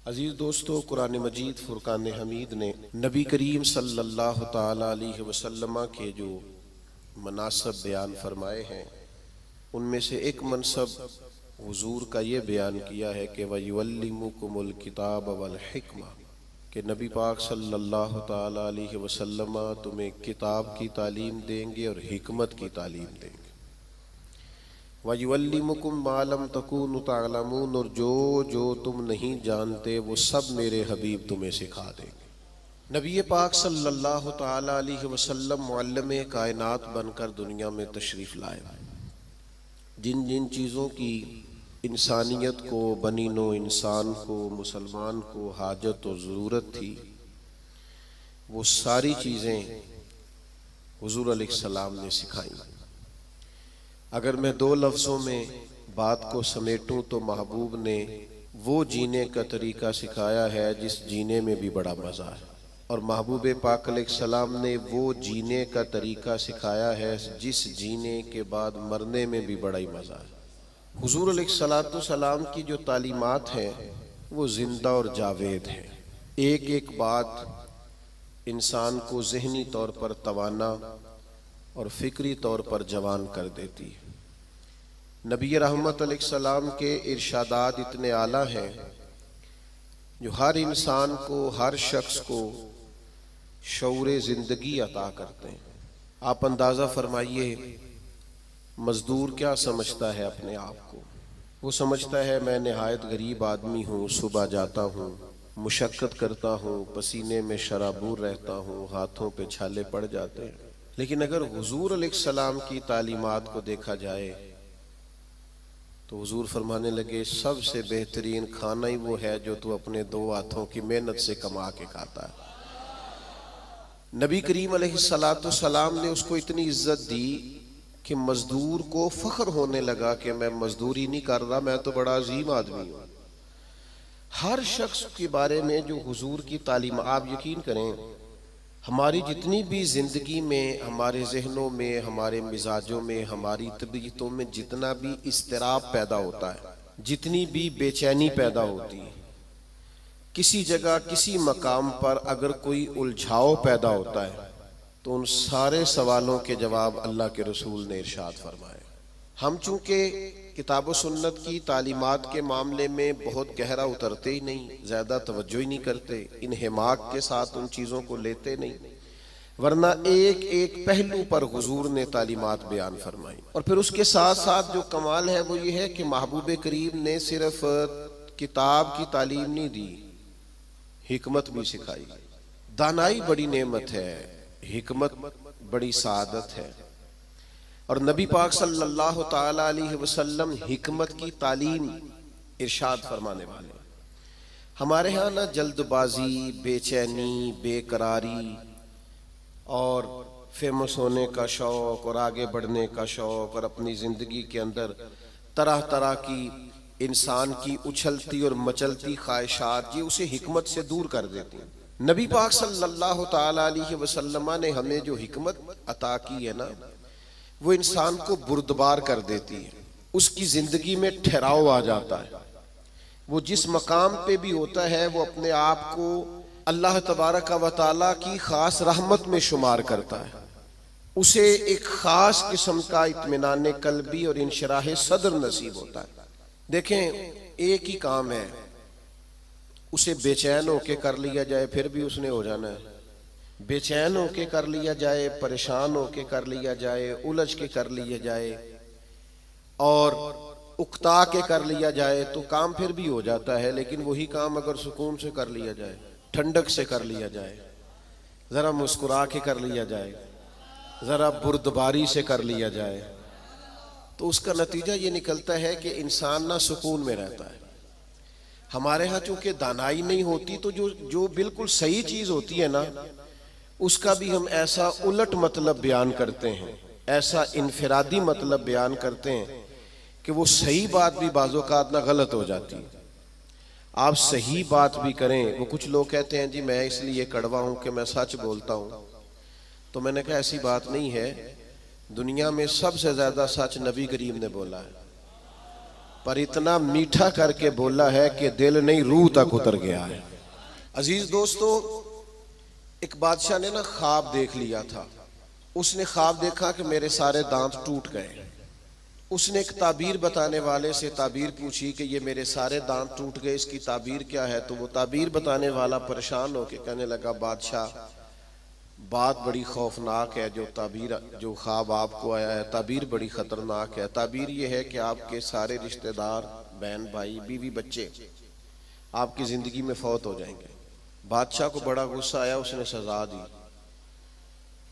अजीज़ दोस्तों, कुरान मजीद फुरकान हमीद ने नबी करीम सल्लल्लाहु ताला अलैहि वसल्लम के जो मनासब बयान फरमाए हैं, उनमें से एक मनसब हुजूर का ये बयान किया है कि वयुअल्लिमुकुमुल किताब वल हिकमा, कि नबी पाक सल्लल्लाहु ताला अलैहि वसल्लम तुम्हें किताब की तालीम देंगे और हिकमत की तालीम देंगे। वयुअल्लिमुकुम मा लम तकूनु तअलमून, और जो जो तुम नहीं जानते वो सब मेरे हबीब तुम्हें सिखा देंगे। नबी पाक सल्लल्लाहु ताला अलैहि वसल्लम मुअल्लिम कायनात बनकर दुनिया में तशरीफ़ लाए। जिन जिन चीज़ों की इंसानियत को, बनी नो इंसान को, मुसलमान को हाजत और ज़रूरत थी, वो सारी चीज़ें हुज़ूर अलैहिस्सलाम ने सिखाई। अगर मैं दो लफ्ज़ों में बात को समेटूं तो महबूब ने वो जीने का तरीका सिखाया है जिस जीने में भी बड़ा मज़ा है, और महबूब पाक अलैहिस्सलाम ने वो जीने का तरीका सिखाया है जिस जीने के बाद मरने में भी बड़ा ही मज़ा है। हुज़ूर अलैहिस्सलाम की जो तालीमात हैं वो ज़िंदा और जावेद हैं। एक एक बात इंसान को ज़हनी तौर पर तवाना और फ़िक्री तौर पर जवान कर देती है। नबी रहमत अलैहिस्सलाम के इरशादात इतने आला हैं जो हर इंसान को, हर शख्स को शऊरे ज़िंदगी अता करते हैं। आप अंदाज़ा फरमाइए, मज़दूर क्या समझता है अपने आप को? वो समझता है मैं नहायत गरीब आदमी हूँ, सुबह जाता हूँ, मुशक्क़त करता हूँ, पसीने में शराबूर रहता हूँ, हाथों पे छाले पड़ जाते हैं। लेकिन अगर हुज़ूर अलैहिस्सलाम की तालीमात को देखा जाए तो हुज़ूर फरमाने लगे, सबसे बेहतरीन खाना ही वो है जो तू अपने दो हाथों की मेहनत से कमा के खाता है। नबी करीम अलैहिस्सलाम ने उसको इतनी इज्जत दी कि मजदूर को फख्र होने लगा कि मैं मजदूरी नहीं कर रहा, मैं तो बड़ा अजीम आदमी हूँ। हर शख्स के बारे में जो हुजूर की तालीम, आप यकीन करें हमारी जितनी भी ज़िंदगी में, हमारे जहनों में, हमारे मिजाजों में, हमारी तबीयतों में जितना भी इस्तिराब पैदा होता है, जितनी भी बेचैनी पैदा होती है, किसी जगह किसी मकाम पर अगर कोई उलझाव पैदा होता है तो उन सारे सवालों के जवाब अल्लाह के रसूल ने इरशाद फरमाए। हम चूँकि किताब व सुन्नत की तालीमात के मामले में बहुत गहरा उतरते ही नहीं, ज़्यादा तवज्जो ही नहीं करते, इन हिमाक के साथ उन चीज़ों को लेते नहीं, वरना एक एक पहलू पर हुजूर ने तालीमात बयान फरमाई। और फिर उसके साथ साथ जो कमाल है वो ये है कि महबूब करीम ने सिर्फ किताब की तालीम नहीं दी, हिकमत भी सिखाई। दानाई बड़ी नेमत है, हिकमत बड़ी सादत है, और नबी पाक सल्लल्लाहु ताला अलैहि वसल्लम हिकमत की तालीम इरशाद फरमाने वाले। हमारे यहाँ ना जल्दबाजी, बेचैनी, बेकरारी और फेमस होने का शौक़ और आगे बढ़ने का शौक़ और अपनी ज़िंदगी के अंदर तरह तरह की इंसान की उछलती और मचलती ख्वाहिशात, ये उसे हिकमत से दूर कर देती हैं। नबी पाक सल्लल्लाहु ताला अलैहि वसल्लम ने हमें जो हिकमत अता की है ना, वो इंसान को बुर्दबार कर देती है, उसकी ज़िंदगी में ठहराव आ जाता है। वो जिस मकाम पे भी होता है वो अपने आप को अल्लाह तबारक व तआला की ख़ास रहमत में शुमार करता है। उसे एक ख़ास किस्म का इत्मीनान कल्बी और इंशराह सदर नसीब होता है। देखें, एक ही काम है, उसे बेचैन होके कर लिया जाए फिर भी उसने हो जाना है, बेचैन होके कर लिया जाए, परेशान होके कर लिया जाए, उलझ के कर लिया जाए और उकता के कर लिया जाए तो काम फिर भी हो जाता है। लेकिन वही काम अगर सुकून से कर लिया जाए, ठंडक से कर लिया जाए, ज़रा मुस्कुरा के कर लिया जाए, ज़रा बुर्दबारी से कर लिया जाए, तो उसका नतीजा ये निकलता है कि इंसान ना सुकून में रहता है। हमारे यहाँ चूँकि दानाई नहीं होती तो जो बिल्कुल सही चीज़ होती है ना, उसका भी हम ऐसा उलट मतलब बयान करते हैं, ऐसा इनफरादी मतलब बयान करते हैं कि वो सही बात भी बाज़-औक़ात ना गलत हो जाती है। आप सही बात भी करें, वो कुछ लोग कहते हैं जी मैं इसलिए कड़वा हूँ कि मैं सच बोलता हूँ, तो मैंने कहा ऐसी बात नहीं है। दुनिया में सबसे ज़्यादा सच नबी करीम ने बोला है। पर इतना मीठा करके बोला है कि दिल नहीं रूह तक उतर गया है। अजीज दोस्तों, एक बादशाह ने ना ख्वाब देख लिया था। उसने ख्वाब देखा कि मेरे सारे दांत टूट गए। उसने एक ताबीर बताने वाले से ताबीर पूछी कि ये मेरे सारे दांत टूट गए, इसकी ताबीर क्या है। तो वो ताबीर बताने वाला परेशान होकर कहने लगा, बादशाह बात बड़ी खौफनाक है। जो ख्वाब आपको आया है, ताबीर बड़ी खतरनाक है। ताबीर ये है कि आपके सारे रिश्तेदार, बहन भाई, बीवी, बच्चे आपकी जिंदगी में फौत हो जाएंगे। बादशाह को बड़ा गुस्सा आया, उसने सजा दी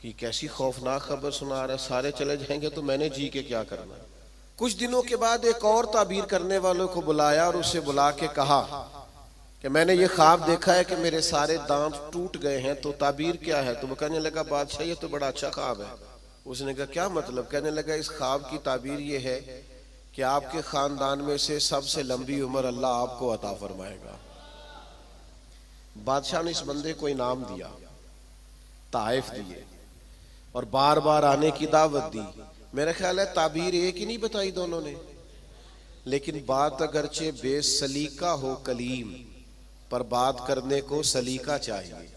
कि कैसी खौफनाक खबर सुना रहा है, सारे चले जाएंगे तो मैंने जी के क्या करना। कुछ दिनों के बाद एक और ताबीर करने वालों को बुलाया और उसे बुला के कहा कि मैंने ये ख्वाब देखा है कि मेरे सारे दांत टूट गए हैं, तो ताबीर क्या है। तो वो कहने लगा, बादशाह ये तो बड़ा अच्छा ख्वाब है। उसने कहा क्या मतलब। कहने लगा, इस ख्वाब की ताबीर ये है कि आपके खानदान में से सबसे लंबी उम्र अल्लाह आपको अता फरमाएगा। बादशाह ने इस बंदे को इनाम दिया, ताइफ दिए और बार बार आने की दावत दी। मेरा ख्याल है ताबीर एक ही नहीं बताई दोनों ने, लेकिन बात अगरचे बेसलीका हो कलीम, पर बात करने को सलीका चाहिए।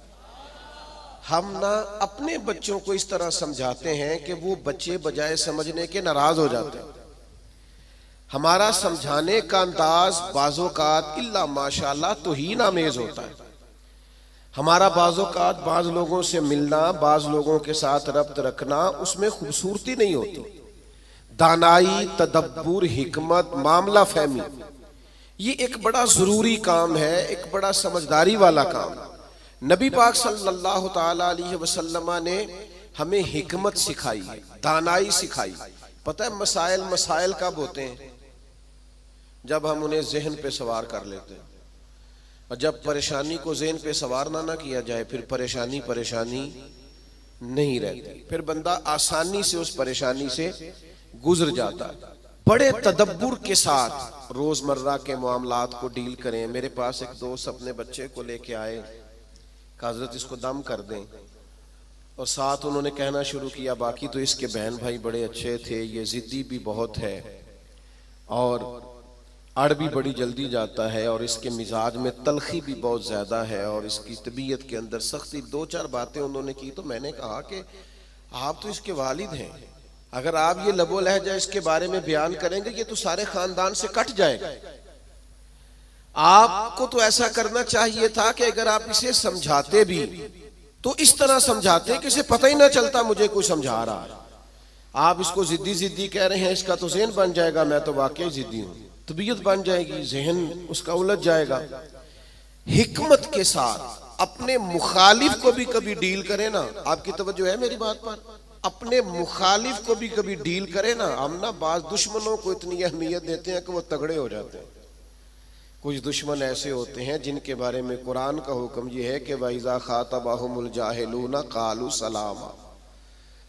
हम ना अपने बच्चों को इस तरह समझाते हैं कि वो बच्चे बजाय समझने के नाराज हो जाते हैं। हमारा समझाने का अंदाज बाज़ोकात इल्ला माशाअल्लाह तौहीन आमेज होता है। हमारा बाज़ोकात बाज लोगों से मिलना, बाज लोगों के साथ रब्त रखना, उसमें खूबसूरती नहीं होती। दानाई, तदब्बुर, हिकमत, मामला फहमी, ये एक बड़ा जरूरी काम है, एक बड़ा समझदारी वाला काम। नबी पाक सल्लल्लाहु ताला अलैहि वसल्लम ने हमें हिकमत सिखाई, दानाई सिखाई। पता है मसाइल कब होते हैं? जब हम उन्हें जहन पे सवार कर लेते हैं। और जब परेशानी को ज़हन पे सवार ना किया जाए, फिर परेशानी नहीं रहती, फिर बंदा आसानी से उस परेशानी से गुजर जाता है। बड़े तदब्बुर के साथ रोजमर्रा के मामलात को डील करें। मेरे पास एक दोस्त अपने बच्चे को लेके आए, हजरत इसको दम कर दें, और साथ उन्होंने कहना शुरू किया, बाकी तो इसके बहन भाई बड़े अच्छे थे, ये जिद्दी भी बहुत है और अड़ भी बड़ी जल्दी जाता है, और इसके मिजाज में तलखी भी बहुत ज्यादा है, और इसकी तबीयत के अंदर सख्ती। दो चार बातें उन्होंने की तो मैंने कहा कि आप तो इसके वालिद हैं, अगर आप ये लबो लहजा इसके बारे में बयान करेंगे ये तो सारे खानदान से कट जाएगा। आपको तो ऐसा करना चाहिए था कि अगर आप इसे समझाते भी तो इस तरह समझाते कि इसे पता ही ना चलता मुझे कोई समझा रहा है। आप इसको जिद्दी कह रहे हैं, इसका तो ज़हन बन जाएगा, मैं तो वाकई जिद्दी हूं, तबीयत बन जाएगी, जहन उसका उलझ जाएगा। हिकमत के साथ अपने मुखालिफ को भी कभी डील करें ना। आपकी तवज्जो है मेरी बात पर? अपने मुखालिफ को भी कभी डील करें ना। हम ना बाज दुश्मनों को इतनी अहमियत देते हैं कि वो तगड़े हो जाते हैं। कुछ दुश्मन ऐसे होते हैं जिनके बारे में कुरान का हुक्म यह है कि वइज़ा खातबहुमुल जाहिलूना कालू सलामा,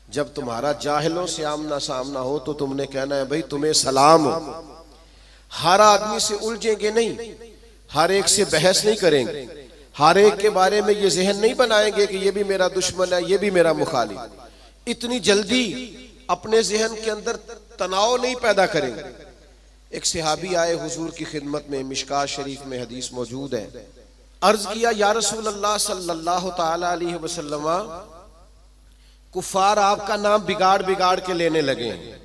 जब तुम्हारा जाहिलों से आमना सामना हो तो तुमने कहना है भाई तुम्हें सलाम हो। हर आदमी से उलझेंगे नहीं, हर एक से बहस नहीं करेंगे, हर एक के बारे में ये जहन नहीं बनाएंगे कि ये भी मेरा दुश्मन है, ये भी मेरा मुखालिफ। इतनी जल्दी अपने जहन के अंदर तनाव नहीं पैदा करेंगे। एक सहाबी आए हुजूर की खिदमत में, मिशकात शरीफ में हदीस मौजूद है। अर्ज किया, या रसूल अल्लाह सल्लल्लाहु ताला अलैहि वसल्लम, कुफार आपका नाम बिगाड़ के लेने लगे हैं,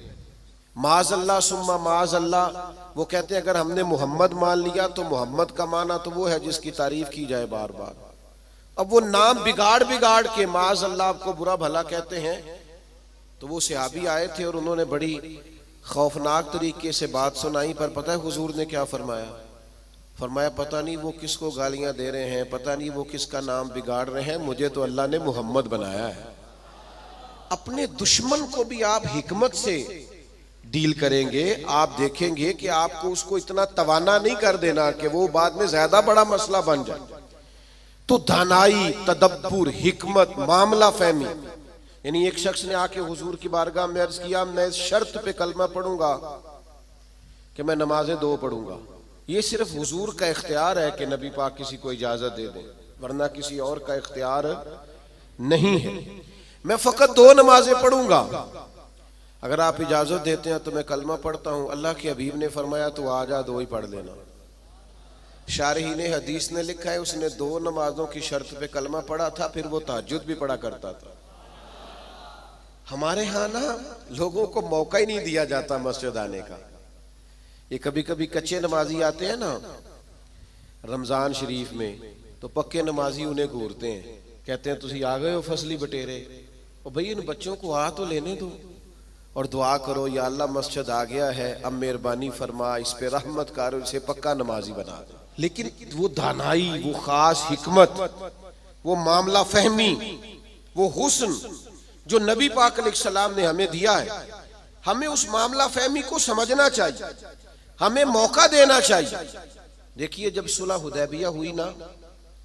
माज़अल्लाह सुम्मा माज़अल्लाह। वो कहते हैं अगर हमने मोहम्मद मान लिया तो मोहम्मद का माना तो वो है जिसकी तारीफ की जाए बार बार। अब वो नाम बिगाड़ के माज़अल्लाह आपको बुरा भला कहते हैं। तो वो सहाबी आए थे और उन्होंने बड़ी खौफनाक तरीके से बात सुनाई। पर पता है हुजूर ने क्या फरमाया? फरमाया पता नहीं वो किसको गालियां दे रहे हैं, पता नहीं वो किसका नाम बिगाड़ रहे हैं, मुझे तो अल्लाह ने मोहम्मद बनाया है। अपने दुश्मन को भी आप हिकमत से डील करेंगे, आप देखेंगे कि आपको उसको इतना तवाना नहीं कर देना कि वो बाद में ज्यादा बड़ा मसला बन जाए। तो दानाई, तदब्बुर, हिकमत, मामला फहमी। यानी एक शख्स ने आके हुजूर की बारगाह में अर्ज किया, मैं इस शर्त पे कलमा पढ़ूंगा कि मैं नमाजें 2 पढ़ूंगा। ये सिर्फ हुजूर का इख्तियार है कि नबी पाक किसी को इजाजत दे दें, वरना किसी और का इख्तियार नहीं है। मैं फकत 2 नमाजें पढ़ूंगा। अगर आप इजाजत देते हैं तो मैं कलमा पढ़ता हूं। अल्लाह के हबीब ने फरमाया तो आ जा, दो ही पढ़ लेना। शारहीन हदीस ने लिखा है उसने 2 नमाजों की शर्त पे कलमा पढ़ा था, फिर वो तहज्जुद भी पढ़ा करता था। हमारे यहाँ ना लोगों को मौका ही नहीं दिया जाता मस्जिद आने का। ये कभी कभी कच्चे नमाजी आते हैं ना रमजान शरीफ में, तो पक्के नमाजी उन्हें घूरते हैं, कहते हैं तुसी आ गए हो फसली बटेरे। और भाई इन बच्चों को आ तो लेने दो और दुआ करो, या अल्लाह मस्जिद आ गया है, अब मेहरबानी फरमा, इस पे रहमत कर, इसे पक्का नमाजी बना दे। लेकिन वो दानाई, वो खास हिकमत, वो मामला फहमी, वो हुस्न जो नबी पाक अलैहिस्सलाम ने हमें दिया है, हमें उस मामला फहमी को समझना चाहिए, हमें मौका देना चाहिए। देखिए जब सुलह हुदैबिया हुई ना,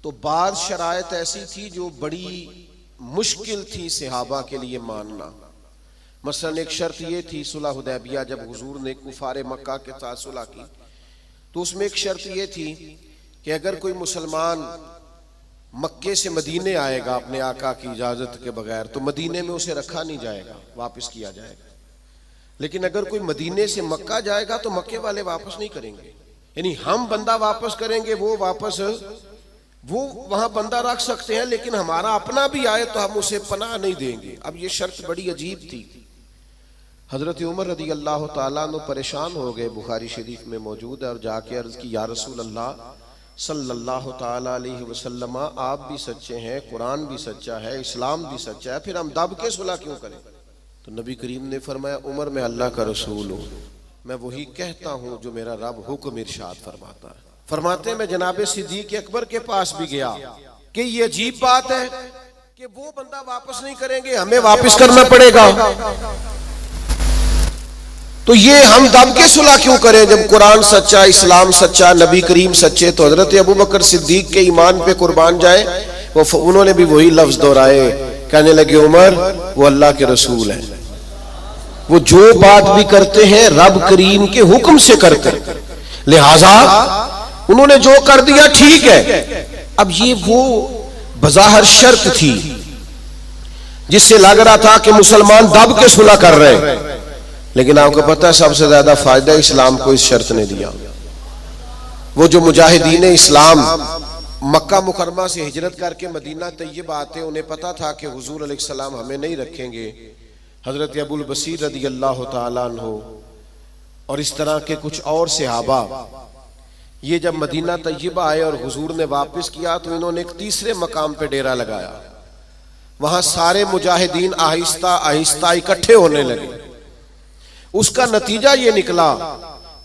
तो बाद शरायत ऐसी थी जो बड़ी मुश्किल थी सहाबा के लिए मानना। मसलन एक शर्त ये थी सुलह हुदैबिया, जब हुजूर ने कुफारे मक्का के साथ सुलह की, तो उसमें एक शर्त ये थी कि अगर कोई मुसलमान मक्के से मदीने आएगा अपने आका की इजाजत के बगैर, तो मदीने में उसे रखा नहीं जाएगा, वापस किया जाएगा। लेकिन अगर कोई मदीने से मक्का जाएगा तो मक्के वाले वापस नहीं करेंगे, यानी हम बंदा वापस करेंगे, वो वहां बंदा रख सकते हैं, लेकिन हमारा अपना भी आए तो हम उसे पनाह नहीं देंगे। अब ये शर्त बड़ी अजीब थी। हजरत उमर रदी अल्लाह ताला अन्हु परेशान हो गए, बुखारी शरीफ में मौजूद है, और जाके अर्ज की या रसूल अल्लाह सल्लल्लाहु ताला अलैहि वसल्लम, आप भी सच्चे हैं, कुरान भी सच्चा है, इस्लाम भी सच्चा है, फिर हम दब के सुलह क्यों करें? तो नबी करीम ने फरमाया उमर मैं अल्लाह का रसूल हूँ, मैं वही कहता हूँ जो मेरा रब हुक्म इरशाद फरमाता है। फरमाते हैं मैं जनाबे सिद्दीक अकबर के पास भी गया कि ये अजीब बात है कि वो बंदा वापस नहीं करेंगे, हमें वापस करना पड़ेगा, तो ये हम दब के सुलह क्यों करें जब कुरान सच्चा, इस्लाम सच्चा, नबी करीम सच्चे। तो हजरत अबू बकर सिद्दीक के ईमान पे कुर्बान जाए, उन्होंने भी वही लफ्ज दोहराए, कहने लगे उमर वो अल्लाह के रसूल हैं, वो जो बात भी करते हैं रब करीम के हुक्म से करते हैं, लिहाजा उन्होंने जो कर दिया ठीक है। अब ये वो बज़ाहिर शर्त थी जिससे लग रहा था कि मुसलमान दब के सुलह कर रहे हैं, लेकिन आपको पता है सबसे ज्यादा फायदा इस्लाम को इस शर्त ने दिया। वो जो मुजाहिदीन इस्लाम मक्का मुकरमा से हिजरत करके मदीना तैयब आते, उन्हें पता था कि हुजूर अलैहिस्सलाम हमें नहीं रखेंगे। हजरत अबुल बसीर रदी अल्लाह ताला अन्हु और इस तरह के कुछ और सहाबा, ये जब मदीना तैयब आए और हुजूर ने वापस किया, तो इन्होंने एक तीसरे मकाम पे डेरा लगाया। वहां सारे मुजाहिदीन आहिस्ता आहिस्ता इकट्ठे होने लगे। उसका नतीजा ये निकला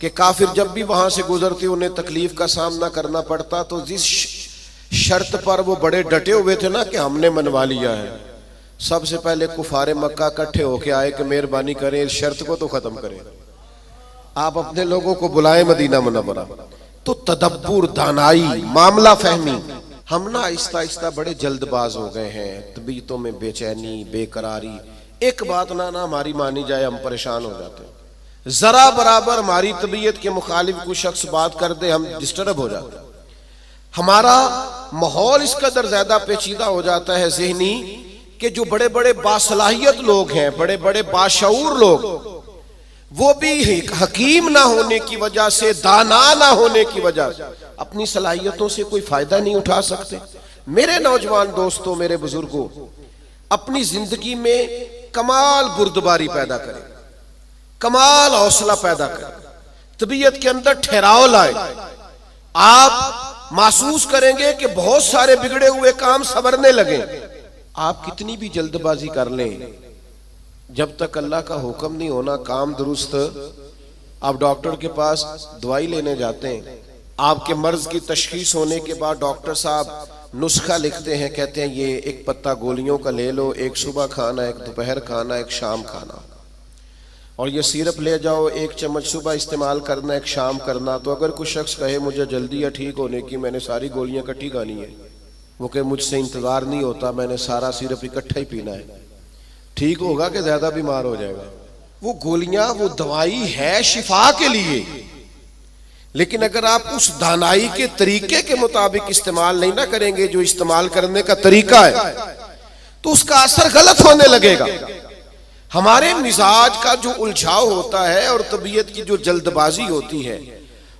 कि काफिर जब भी वहां से गुजरते उन्हें तकलीफ का सामना करना पड़ता, तो जिस शर्त पर वो बड़े डटे हुए थे ना कि हमने मनवा लिया है, सबसे पहले कुफारे मक्का इकट्ठे होके आए कि मेहरबानी करें इस शर्त को तो खत्म करें, आप अपने लोगों को बुलाएं मदीना मुनव्वरा। तो तदब्बुर, दानाई, मामला फहमी, हम ना आहिस्ता आहिस्ता बड़े जल्दबाज हो गए हैं, तबीयतों में बेचैनी, बेकरारी, एक बात ना हमारी मानी जाए हम परेशान हो जाते हैं, जरा बराबर हमारी तबीयत के मुखालिफ कोई शख्स बात कर दे हम डिस्टर्ब हो जाते हैं, हमारा माहौल इस कदर ज्यादा पेचीदा हो जाता है ज़हनी कि जो बड़े बड़े बासलाहियत लोग हैं, बड़े बड़े बाशऊर लोग, वो भी हकीम ना होने की वजह से, दाना ना होने की वजह से अपनी सलाहियतों से कोई फायदा नहीं उठा सकते। मेरे नौजवान दोस्तों, मेरे बुजुर्गों, अपनी जिंदगी में कमाल बुर्दबारी पैदा करें, कमाल हौसला पैदा करें, तबीयत के अंदर ठहराव लाए। आप महसूस करेंगे कि बहुत सारे बिगड़े हुए काम संवरने लगे। आप कितनी भी जल्दबाजी कर लें, जब तक अल्लाह का हुक्म नहीं होना काम दुरुस्त, आप डॉक्टर के पास दवाई लेने जाते हैं, आपके मर्ज की तशखीस होने के बाद डॉक्टर साहब नुस्खा लिखते हैं, कहते हैं ये एक पत्ता गोलियों का ले लो, एक सुबह खाना, एक दोपहर खाना, एक शाम खाना, और ये सिरप ले जाओ, एक चम्मच सुबह इस्तेमाल करना, एक शाम करना। तो अगर कुछ शख्स कहे मुझे जल्दी है ठीक होने की, मैंने सारी गोलियां इकट्ठी खानी है, वो कहे मुझसे इंतजार नहीं होता, मैंने सारा सिरप इकट्ठा ही पीना है, ठीक होगा कि ज्यादा बीमार हो जाएगा? वो गोलियां, वो दवाई है शिफा के लिए, लेकिन अगर आप उस दानाई के तरीके के मुताबिक इस्तेमाल नहीं ना करेंगे जो इस्तेमाल करने का तरीका है, तो उसका असर गलत होने लगेगा। हमारे मिजाज का जो उलझाव होता है और तबीयत की जो जल्दबाजी होती है,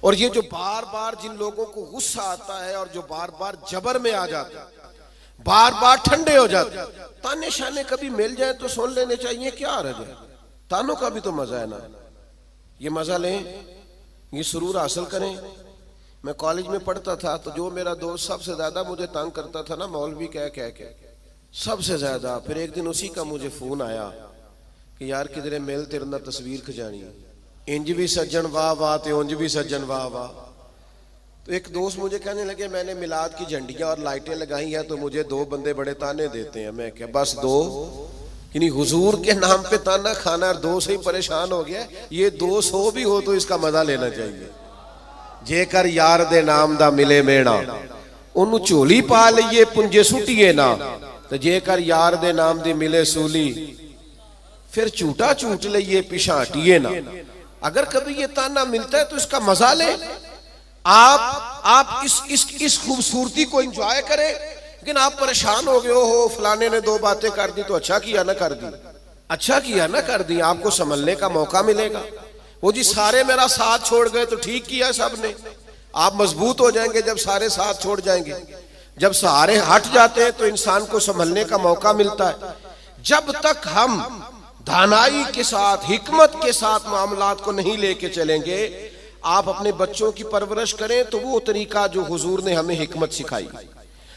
और ये जो बार बार जिन लोगों को गुस्सा आता है और जो बार बार जबर में आ जाते हैं, बार बार ठंडे हो जाते, ताने शाने कभी मिल जाए तो सुन लेने चाहिए, क्या हर्ज है? तानों का भी तो मजा है ना, ये मजा लें, ये सुरूर हासिल करें। मैं कॉलेज में पढ़ता था तो जो मेरा दोस्त सबसे ज्यादा मुझे तंग करता था ना, मौलवी कह कह के सबसे ज्यादा, फिर एक दिन उसी का मुझे फोन आया कि यार किधरे मिल, तेरे ना तस्वीर खिंचानी, इंज भी सज्जन वाह वाह ते उंज भी सज्जन वाह वाह। तो एक दोस्त मुझे कहने लगे मैंने मिलाद की झंडियां और लाइटें लगाई हैं तो मुझे दो बंदे बड़े ताने देते हैं। मैं क्या बस दो, यानी हुजूर के नाम पे ताना खाना और दो से ही परेशान हो गया, ये 200 भी हो तो इसका मजा लेना चाहिए। जेकर यार दे नाम दा मिले मेणा, ओनू झोली पा लईए पुंजे सुटिए ना, तो जेकर यार दे नाम दी मिले सूली, फिर झूठा झूठ लईए पिछा हटिए ना। अगर कभी ये ताना मिलता है तो इसका मजा ले, आप इस खूबसूरती को एंजॉय करें। लेकिन आप परेशान हो गए हो फलाने ने 2 बातें कर दी तो अच्छा किया ना कर दी, अच्छा किया ना कर दी, आपको संभलने का मौका मिलेगा। वो जी सारे मेरा साथ छोड़ गए तो ठीक किया सबने, आप मजबूत हो जाएंगे जब सारे साथ छोड़ जाएंगे। जब सहारे हट जाते हैं तो इंसान को संभलने का मौका मिलता है। जब तक हम दानाई के साथ, हिकमत के साथ मामलात को नहीं लेके चलेंगे, आप अपने बच्चों की परवरिश करें तो वो तरीका जो हुजूर ने हमें हिकमत सिखाई,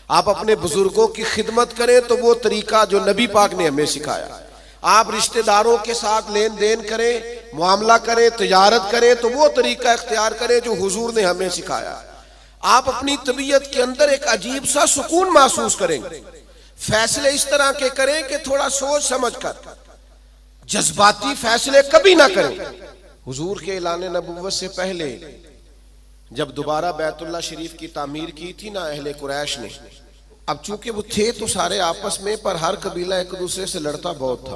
आप अपने बुजुर्गों की खिदमत करें तो वो तरीका जो नबी पाक ने हमें सिखाया, आप रिश्तेदारों के साथ लेन देन करें, मामला करें, तिजारत करें तो वो तरीका इख्तियार करें जो हुजूर ने हमें सिखाया। आप अपनी तबीयत के अंदर एक अजीब सा सुकून महसूस करेंगे। फैसले इस तरह के करें कि थोड़ा सोच समझ कर, जज्बाती फैसले कभी ना करें। हुजूर के ऐलान नबुव्वत से पहले जब दोबारा बैतुल्लाह शरीफ की तामीर की थी ना अहले कुरैश ने, अब चूंकि वो थे तो सारे आपस में, पर हर कबीला एक दूसरे से लड़ता बहुत था,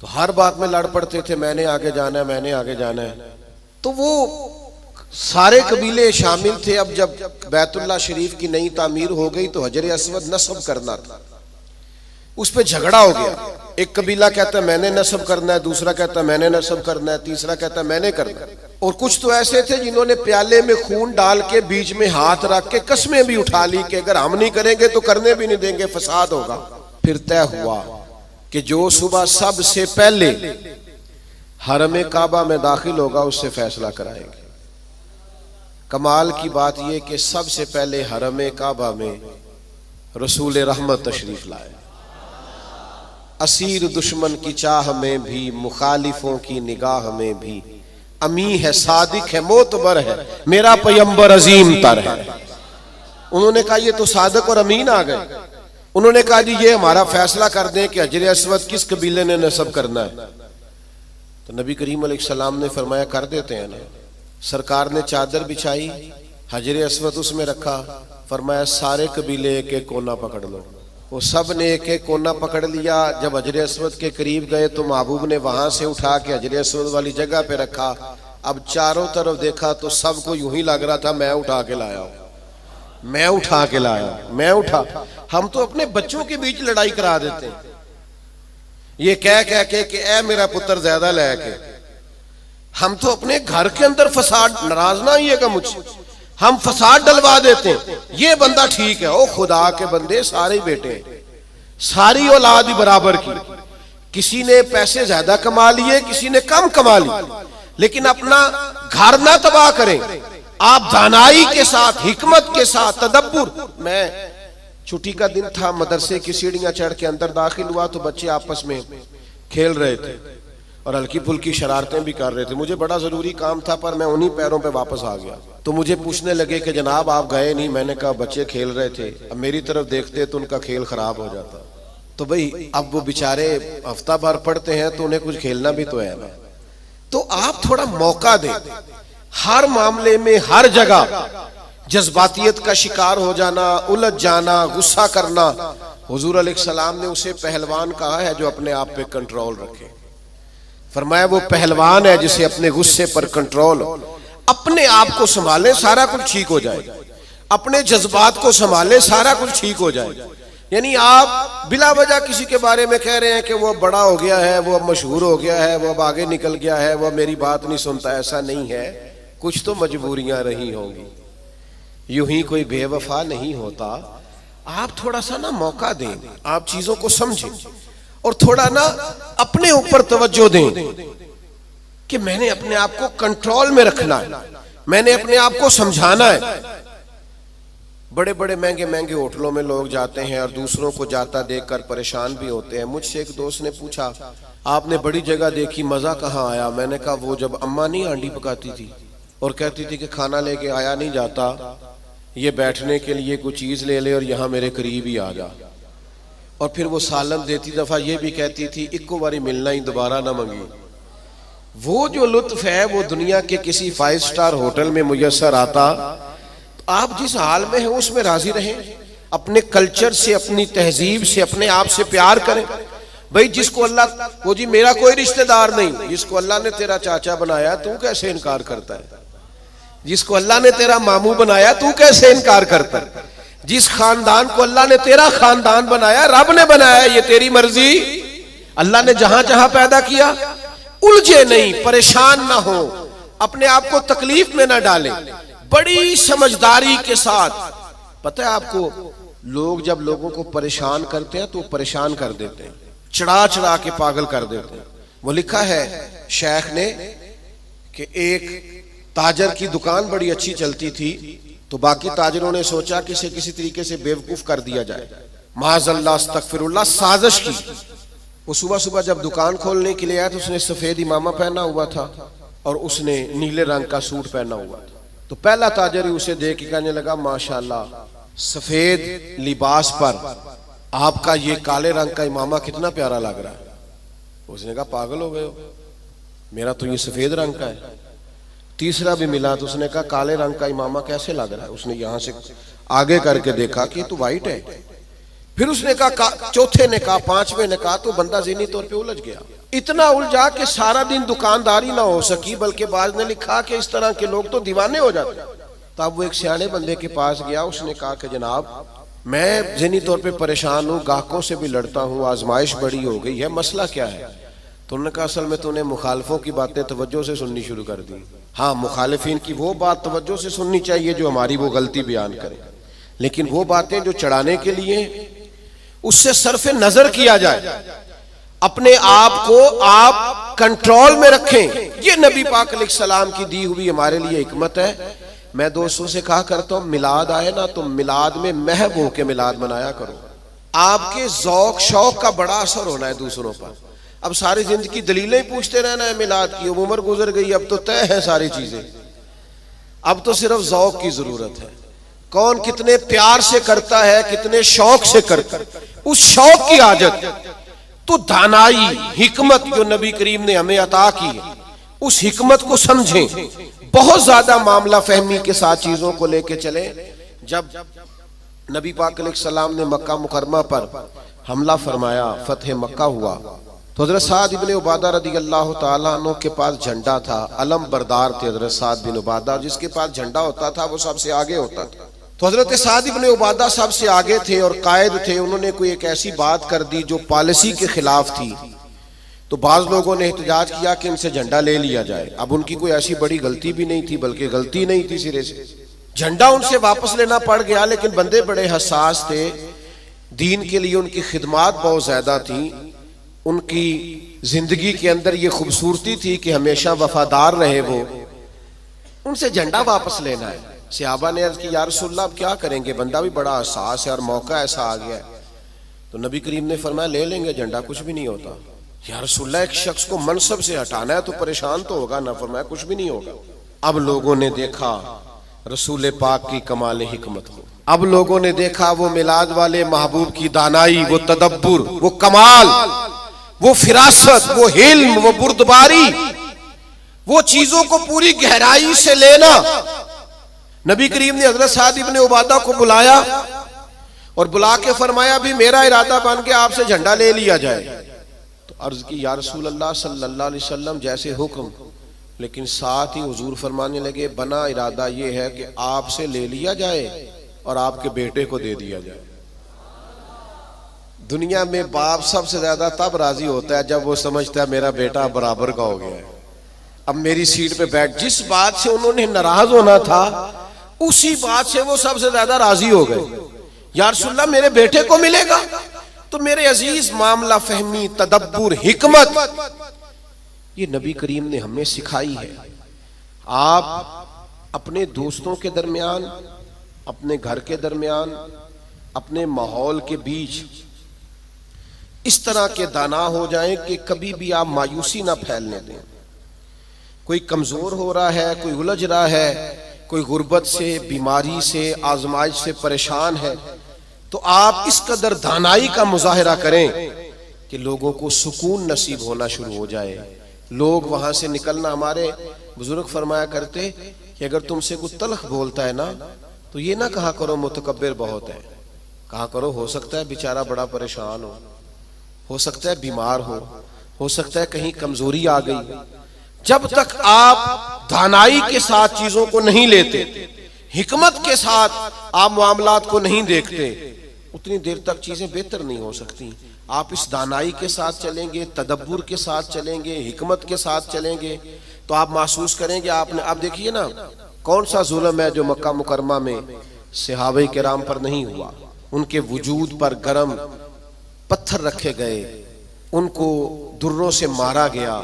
तो हर बात में लड़ पड़ते थे, मैंने आगे जाना है, मैंने आगे जाना है। तो वो सारे कबीले शामिल थे। अब जब बैतुल्लाह शरीफ की नई तामीर हो गई तो हजर अस्वद नस्ब करना था, उस पर झगड़ा हो गया। एक कबीला कहता है मैंने नस्ब करना है, दूसरा कहता है मैंने नस्ब करना है, तीसरा कहता है मैंने करना है। और कुछ तो ऐसे थे जिन्होंने प्याले में खून डाल के बीच में हाथ रख के कस्में भी उठा ली कि अगर हम नहीं करेंगे तो करने भी नहीं देंगे, फसाद होगा। फिर तय हुआ कि जो सुबह सबसे पहले हरम काबा में दाखिल होगा उससे फैसला कराएंगे। कमाल की बात यह कि सबसे पहले हरम काबा में रसूल रहमत तशरीफ लाए। असीर दुश्मन की चाह में भी, मुखालिफों की निगाह में भी, अमी है, सादिक है, मोतबर है, मेरा पैगंबर अजीम तर है। उन्होंने कहा ये तो सादिक और अमीन आ गए। उन्होंने कहा जी ये हमारा फैसला कर दें कि हजर अस्वद किस कबीले ने नस्ब करना है। तो नबी करीम अलैहिस्सलाम ने फरमाया कर देते हैं ना। सरकार ने चादर बिछाई, हजर अस्वद उसमें रखा, फरमाया सारे कबीले एक एक कोना पकड़ लो। वो सब ने एक एक कोना पकड़ लिया। जब हजर अस्वद के करीब गए तो महबूब ने वहां से उठा के हजर अस्वद वाली जगह पे रखा। अब चारों तरफ देखा तो सबको यूं ही लग रहा था मैं उठा के लाया हूं, मैं उठा के लाया, मैं उठा। हम तो अपने बच्चों के बीच लड़ाई करा देते हैं ये कह कह के कि ए मेरा पुत्र ज्यादा लेके। हम तो अपने घर के अंदर फसाद, नाराज ना आइएगा मुझसे, हम फसाद डलवा देते हैं। ये बंदा ठीक है, ओ खुदा के बंदे सारे बेटे, सारी औलाद ही बराबर की। किसी ने पैसे ज्यादा कमा लिए, किसी ने कम कमा लिए, लेकिन अपना घर ना तबाह करें। आप दानाई के साथ, हिकमत के साथ, तदब्बुर। मैं छुट्टी का दिन था, मदरसे की सीढ़ियां चढ़ के अंदर दाखिल हुआ तो बच्चे आपस में खेल रहे थे और हल्की फुल्की शरारतें भी कर रहे थे। मुझे बड़ा जरूरी काम था पर मैं उन्हीं पैरों पे वापस आ गया। तो मुझे पूछने लगे कि जनाब आप गए नहीं। मैंने कहा बच्चे खेल रहे थे। अब मेरी तरफ देखते तो उनका खेल खराब हो जाता। तो भाई अब वो बेचारे हफ्ता भर पढ़ते हैं तो उन्हें कुछ खेलना भी तो है ना। तो आप थोड़ा मौका दें। हर मामले में, हर जगह जज्बातियत का शिकार हो जाना, उलझ जाना, गुस्सा करना, हुजूर अलैहिस्सलाम ने उसे पहलवान कहा है जो अपने आप पे कंट्रोल रखे। फरमाया वो पहलवान है जिसे अपने गुस्से पर कंट्रोल हो। अपने आप को संभाले, सारा कुछ ठीक हो जाएगा। अपने जज्बात को संभाले, सारा कुछ ठीक हो जाएगा। यानी आप बिला वजह किसी के बारे में कह रहे हैं कि वो बड़ा हो गया है, वो अब मशहूर हो गया है, वो अब आगे निकल गया है, वो मेरी बात नहीं सुनता। ऐसा नहीं है, कुछ तो मजबूरियां रही होंगी, यूं ही कोई बेवफा नहीं होता। आप थोड़ा सा ना मौका दें, आप चीजों को समझें और थोड़ा ना अपने ऊपर तवज्जो दें कि मैंने अपने आप को कंट्रोल में रखना है, मैंने अपने आप को समझाना है। बड़े बड़े महंगे महंगे होटलों में लोग जाते हैं और दूसरों को जाता देखकर परेशान भी होते हैं। मुझसे एक दोस्त ने पूछा, आपने बड़ी जगह देखी, मजा कहाँ आया? मैंने कहा वो जब अम्मा नहीं हांडी पकाती थी और कहती थी कि खाना लेके आया नहीं जाता, ये बैठने के लिए कुछ चीज ले ले और यहाँ मेरे करीब ही आ जा। और फिर वो सालन देती दफा ये भी कहती थी, इक्को बारी मिलना ही दोबारा ना मंगी। वो जो लुत्फ है वो दुनिया के किसी 5 स्टार होटल में मुयस्सर आता। आप जिस हाल में हैं उसमें राजी रहें, अपने कल्चर से, अपनी तहजीब से, अपने आप से प्यार करें। भाई जिसको अल्लाह, वो जी मेरा कोई रिश्तेदार नहीं, जिसको अल्लाह ने तेरा चाचा बनाया तू कैसे इनकार करता है? जिसको अल्लाह ने तेरा मामू बनाया तू कैसे इनकार करता है? जिस खानदान को अल्लाह ने तेरा खानदान बनाया, रब ने बनाया, ये तेरी मर्जी। अल्लाह ने जहां जहां पैदा किया, उलझे नहीं, परेशान ना हो, अपने आप को तकलीफ में ना डालें, बड़ी समझदारी के साथ। पता है आपको, लोग जब लोगों को परेशान करते हैं तो परेशान कर देते हैं, चढ़ा चढ़ा के पागल कर देते हैं। वो लिखा है शेख ने कि एक ताजर की दुकान बड़ी अच्छी चलती थी, तो बाकी ताजरों ने सोचा कि इसे किसी तरीके से बेवकूफ कर दिया जाए, माज़अल्लाह अस्तगफिरुल्लाह, साजिश की। वो सुबह सुबह जब दुकान खोलने के लिए आया तो उसने सफेद इमामा पहना हुआ था और उसने नीले रंग का सूट पहना हुआ था। तो पहला ताजर ही उसे देख के कहने लगा, माशाल्लाह, सफेद लिबास पर आपका ये काले रंग का इमामा कितना प्यारा लग रहा है। उसने कहा, पागल हो गए हो, मेरा तो ये सफेद रंग का है। तीसरा भी मिला तो उसने कहा, काले रंग का इमामा कैसे लग रहा है? उसने यहां से आगे करके देखा कि तो वाइट है। फिर उसने कहा, चौथे ने कहा, पांचवें ने कहा, तो बंदा ज़हनी तौर पे उलझ गया। इतना उलझा कि सारा दिन दुकानदारी ना हो सकी, बल्कि बाद ने लिखा कि इस तरह के लोग तो दीवाने हो जाते। तब वो एक सियाने बंदे के पास गया, उसने कहा कि जनाब मैं ज़हनी तौर पे परेशान हूँ, ग्राहकों से भी लड़ता हूँ, आजमाइश बड़ी हो गई है, मसला क्या है? तो उन्होंने कहा, असल में तूने मुखालफों की बातें तवज्जो से सुननी शुरू कर दी। हाँ, मुखालिफिन की वो बात तवज्जो से सुननी चाहिए जो हमारी वो गलती बयान करे, लेकिन वो बातें जो चढ़ाने के लिए, उससे सरफे नजर किया जाए। अपने आप को आप कंट्रोल में रखें। ये नबी पाक अलैहिस्सलाम की दी हुई हमारे लिए हिकमत है। मैं दोस्तों से कहा करता हूं, मिलाद आए ना तो मिलाद में महब हो के मिलाद मनाया करो। आपके ज़ौक शौक का बड़ा असर होना है दूसरों पर। अब सारी जिंदगी दलीलें पूछते रहना है मिलाद की, अब उम्र गुजर गई, अब तो तय है सारी चीजें, अब तो सिर्फ ज़ौक की जरूरत है। कौन कितने प्यार से करता है, कितने शौक से करता है, उस शौक की आदत। तो दानाई, हिकमत जो नबी करीम ने हमें अता की, उस हिकमत को समझें। बहुत ज्यादा मामला फहमी के साथ चीजों को लेके चले। जब नबी पाक अलैहिस्सलाम ने मक्का मुकरमा पर हमला फरमाया, फतह मक्का हुआ, तो हजरत साद इब्ने उबादा रदियल्लाहु ताला अन्हु के पास झंडा था। अलम बरदार थे हजरत साद बिन उबादा, जिसके पास झंडा होता था वो सबसे आगे होता था। तो हजरत साद इब्ने उबादा सबसे आगे थे और कायद थे। उन्होंने कोई एक ऐसी बात कर दी जो पॉलिसी के खिलाफ थी। तो बाज लोगों ने एहतजाज किया कि इनसे झंडा ले लिया जाए। अब उनकी कोई ऐसी बड़ी गलती भी नहीं थी, बल्कि गलती नहीं थी सिरे से, झंडा उनसे वापस लेना पड़ गया। लेकिन बंदे बड़े हसास थे, दीन के लिए उनकी खिदमात बहुत ज्यादा थी, उनकी जिंदगी के अंदर ये खूबसूरती थी कि हमेशा वफादार रहे वो। उनसे झंडा वापस लेना है। सहाबा ने अर्ज की, या रसूलल्लाह अब क्या करेंगे, बंदा भी बड़ा हसास है और मौका ऐसा आ गया है। तो नबी करीम ने फरमाया, ले लेंगे झंडा, कुछ भी नहीं होता। या रसूलल्लाह एक शख्स को मनसब से हटाना है तो परेशान तो होगा ना। फरमाया, कुछ भी नहीं होगा। अब लोगों ने देखा रसूल पाक की कमाल हिकमत को। अब लोगों ने देखा वो मिलाद वाले महबूब की दानाई, वो तदब्बुर, वो कमाल, वो फिरासत, वो हिल्म, वो बुर्दबारी, वो चीजों को पूरी गहराई से लेना। नबी करीम ने हजरत साद इब्ने उबादा को बुलाया और बुला के फरमाया, भी मेरा इरादा बन के आपसे झंडा ले लिया जाए। तो अर्ज की, या रसूल अल्लाह सल्लल्लाहु अलैहि वसल्लम जैसे हुक्म। लेकिन साथ ही हुजूर फरमाने लगे, बना इरादा ये है कि आपसे ले लिया जाए और आपके बेटे को दे दिया जाए। दुनिया में बाप सबसे ज्यादा तब राजी होता है जब वो समझता है मेरा बेटा बराबर का हो गया है, अब मेरी सीट पे बैठ। जिस बात से उन्होंने नाराज होना था उसी बात से वो सबसे ज्यादा राजी हो गए। या रसूलल्लाह मेरे बेटे को मिलेगा। तो मेरे अजीज, मामला फहमी, तदब्बुर, हिकमत ये नबी करीम ने हमें सिखाई है। आप अपने दोस्तों के दरमियान, अपने घर के दरमियान, अपने माहौल के बीच इस तरह के दाना हो जाएं कि कभी भी आप मायूसी ना फैलने दें। कोई कमजोर हो रहा है, कोई उलझ रहा है, कोई गुर्बत से, बीमारी से, आजमाइश से परेशान है, तो आप इस कदर दानाई का मुजाहिरा करें कि लोगों को सुकून नसीब होना शुरू हो जाए। लोग वहां से निकलना, हमारे बुजुर्ग फरमाया करते कि अगर तुमसे कुछ तलख बोलता है ना तो ये ना कहा करो मुतकब्बिर बहुत है, कहा करो हो सकता है बेचारा बड़ा परेशान हो सकता है बीमार हो सकता है कहीं कमजोरी आ गई। जब तक आप दानाई के साथ चीजों को नहीं लेते, हिकमत के साथ आप मामलात को नहीं देखते, उतनी देर तक चीजें बेहतर नहीं हो सकती। आप इस दानाई के साथ चलेंगे, तदब्बुर के साथ चलेंगे, हिकमत के साथ चलेंगे तो आप महसूस करेंगे आपने। आप देखिए ना, कौन सा जुल्म है जो मक्का मुकरमा में सहाबे किराम पर नहीं हुआ। उनके वजूद पर गरम पत्थर रखे गए, उनको दुर्रों से मारा गया,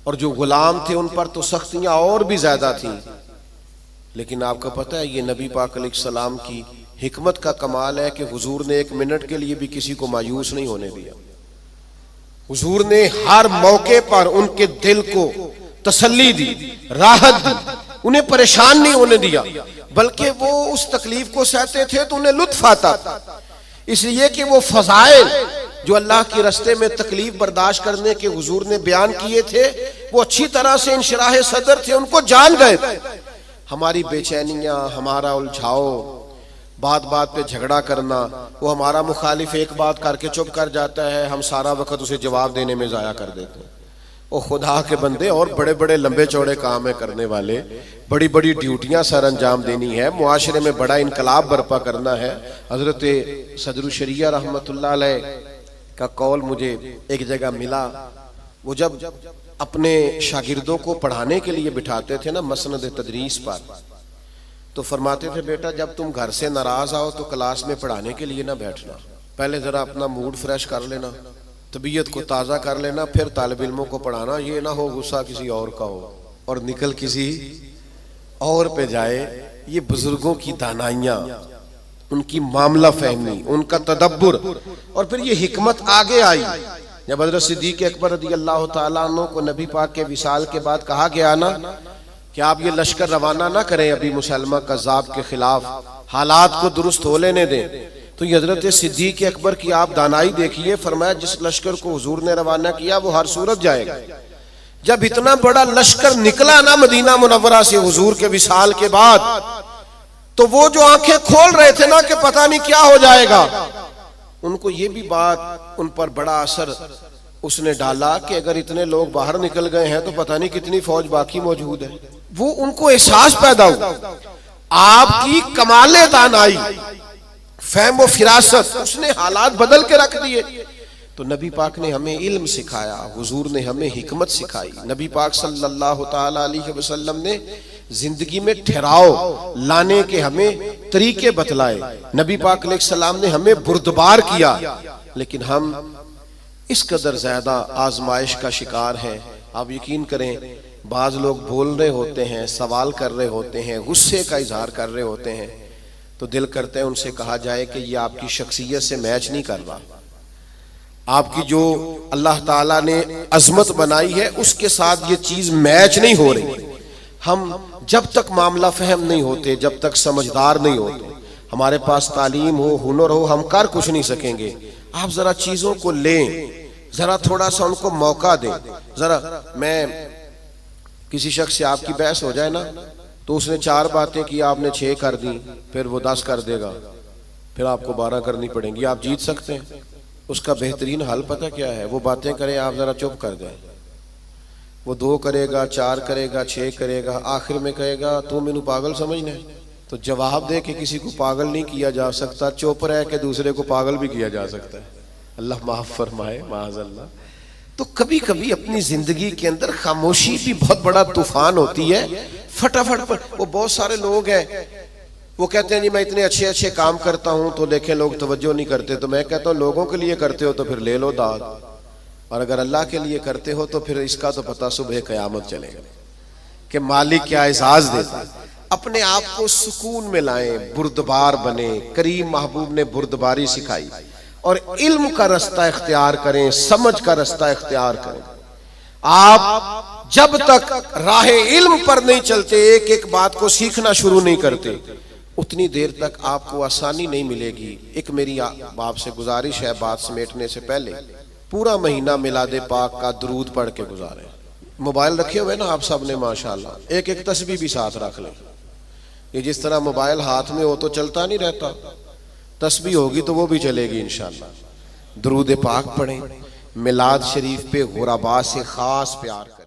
और जो गुलाम थे उन पर तो सख्तियां और भी ज्यादा थी। लेकिन आपको पता है ये नबी पाक अलैहिस्सलाम की हिकमत का कमाल है कि हुजूर ने एक मिनट के लिए भी किसी को मायूस नहीं होने दिया। हुजूर ने हर मौके पर उनके दिल को तसल्ली दी, राहत दी, उन्हें परेशान नहीं होने दिया, बल्कि वो उस तकलीफ को सहते थे तो उन्हें लुत्फ आता था। इसलिए कि वो फजाइल जो अल्लाह के रास्ते में तकलीफ बर्दाश्त करने के हुजूर ने बयान किए थे, वो अच्छी तरह से इंशराह सदर थे, उनको जान गए थे। हमारी बेचैनियां, हमारा उलझाओ, बात बात पे झगड़ा करना, वो हमारा मुखालिफ एक बात करके चुप कर जाता है, हम सारा वक्त उसे जवाब देने में जाया कर देते हैं। ओ खुदा के बंदे, और बड़े बड़े लंबे चौड़े काम है करने वाले, बड़ी बड़ी ड्यूटियां सर अंजाम देनी है, मुआशरे में बड़ा इनकलाब बर्पा करना है। हजरत सदरुल शरिया रहमतुल्लाह अलैह का कौल मुझे एक जगह मिला। वो जब अपने शागिर्दों को पढ़ाने के लिए बिठाते थे ना मसनद तदरीस पर, तो फरमाते थे बेटा जब तुम घर से नाराज आओ तो क्लास में पढ़ाने के लिए ना बैठना, पहले जरा अपना मूड फ्रेश कर लेना, तबीयत को ताज़ा कर लेना, फिर तालिब इल्मों को पढ़ाना। ये ना हो गुस्सा किसी और का हो और निकल किसी और पे जाए। ये बुजुर्गों की दानाइयाँ, उनकी मामला फहमी, उनका तदब्बुर, और फिर ये हिकमत आगे आई। जब हज़रत सिद्दीक़ अकबर रज़ी अल्लाह ताला अन्हु को नबी पाक के विसाल के बाद कहा गया ना कि आप ये लश्कर रवाना ना करें अभी मुसलमा कज़्ज़ाब के खिलाफ, हालात को दुरुस्त हो लेने दें, तो हज़रत सिद्दीक़ अकबर की आप दानाई देखिए। फरमाया जिस लश्कर को हुजूर ने रवाना किया वो हर सूरत जाएगा। जब इतना बड़ा लश्कर निकला ना मदीना मुनव्वरा से हुजूर के विसाल के बाद, तो वो जो आंखें खोल रहे थे ना कि पता नहीं क्या हो जाएगा, उनको ये भी बात उन पर बड़ा असर उसने डाला कि अगर इतने लोग बाहर निकल गए हैं तो पता नहीं कितनी फौज बाकी मौजूद है। वो उनको एहसास पैदा हुआ। आपकी कमाले दानाई, फहम व फिरासत, उसने हालात बदल के रख दिए। तो नबी पाक ने हमें इल्म सिखाया, हुजूर ने हमें हिकमत सिखाई। नबी पाक सल्लल्लाहु ताला अलैहि वसल्लम ने जिंदगी में ठहराव लाने के हमें तरीके बतलाए। नबी पाक अलैहिस्सलाम ने हमें बुर्दबार किया, लेकिन हम इस कदर ज्यादा आजमाइश का शिकार है। आप यकीन करें, बाज लोग बोल रहे होते हैं, सवाल कर रहे होते हैं, गुस्से का इजहार कर रहे होते हैं, तो दिल करता है उनसे कहा जाए कि ये आपकी शख्सियत से मैच नहीं कर रहा, आपकी जो अल्लाह ताला ने अजमत बनाई है उसके साथ ये चीज मैच नहीं हो रही। हम जब तक मामला फहम नहीं होते, जब तक समझदार नहीं होते, हमारे पास तालीम हो, हुनर हो, हम कर कुछ नहीं सकेंगे। आप जरा चीजों को लें, जरा थोड़ा सा उनको मौका दें। जरा मैं किसी शख्स से आपकी बहस हो जाए ना, तो उसने 4 बातें की, आपने 6 कर दी, फिर वो 10 कर देगा, फिर आपको 12 करनी पड़ेंगी। आप जीत सकते हैं। उसका बेहतरीन हल पता क्या है? वो बातें करें, आप जरा चुप कर दें। वो 2 करेगा, 4 करेगा, 6 करेगा, आखिर में कहेगा तू मैनू पागल समझना है। तो जवाब दे कि किसी को पागल नहीं किया जा सकता, चुप रह के दूसरे को पागल भी किया जा सकता है। अल्लाह माफ फरमाए माअज़ल्लाह। तो कभी कभी अपनी जिंदगी के अंदर खामोशी भी बहुत बड़ा तूफान होती है। फटाफट पर वो बहुत सारे लोग हैं, वो कहते हैं जी मैं इतने अच्छे अच्छे काम करता हूं तो देखें लोग तवज्जो नहीं करते। तो मैं कहता हूं लोगों के लिए करते हो तो फिर ले लो दाद, और अगर अल्लाह के लिए करते हो तो फिर इसका तो पता सुबह क़यामत चलेगा कि मालिक क्या एजाज देता है। अपने आप को सुकून में लाएं, बुर्दबार बने। करीम महबूब ने बुर्दबारी सिखाई, और इल्म का रास्ता इख्तियार करें, समझ का रास्ता इख्तियार करें। आप जब तक राह इल्म पर नहीं चलते, एक एक बात को सीखना शुरू नहीं करते, उतनी देर तक आपको आसानी नहीं मिलेगी। एक मेरी आपसे गुजारिश है, बात समेटने से पहले पूरा महीना मिलादे पाक का दुरूद पढ़ के गुजारें। मोबाइल रखे हुए ना आप सब ने माशाल्लाह, एक एक तस्बीह भी साथ रख लें। ये जिस तरह मोबाइल हाथ में हो तो चलता नहीं रहता, तस्बीह होगी तो वो भी चलेगी इंशाअल्लाह। दुरूद पाक पढ़ें, मिलाद शरीफ पे गुरबा से खास प्यार।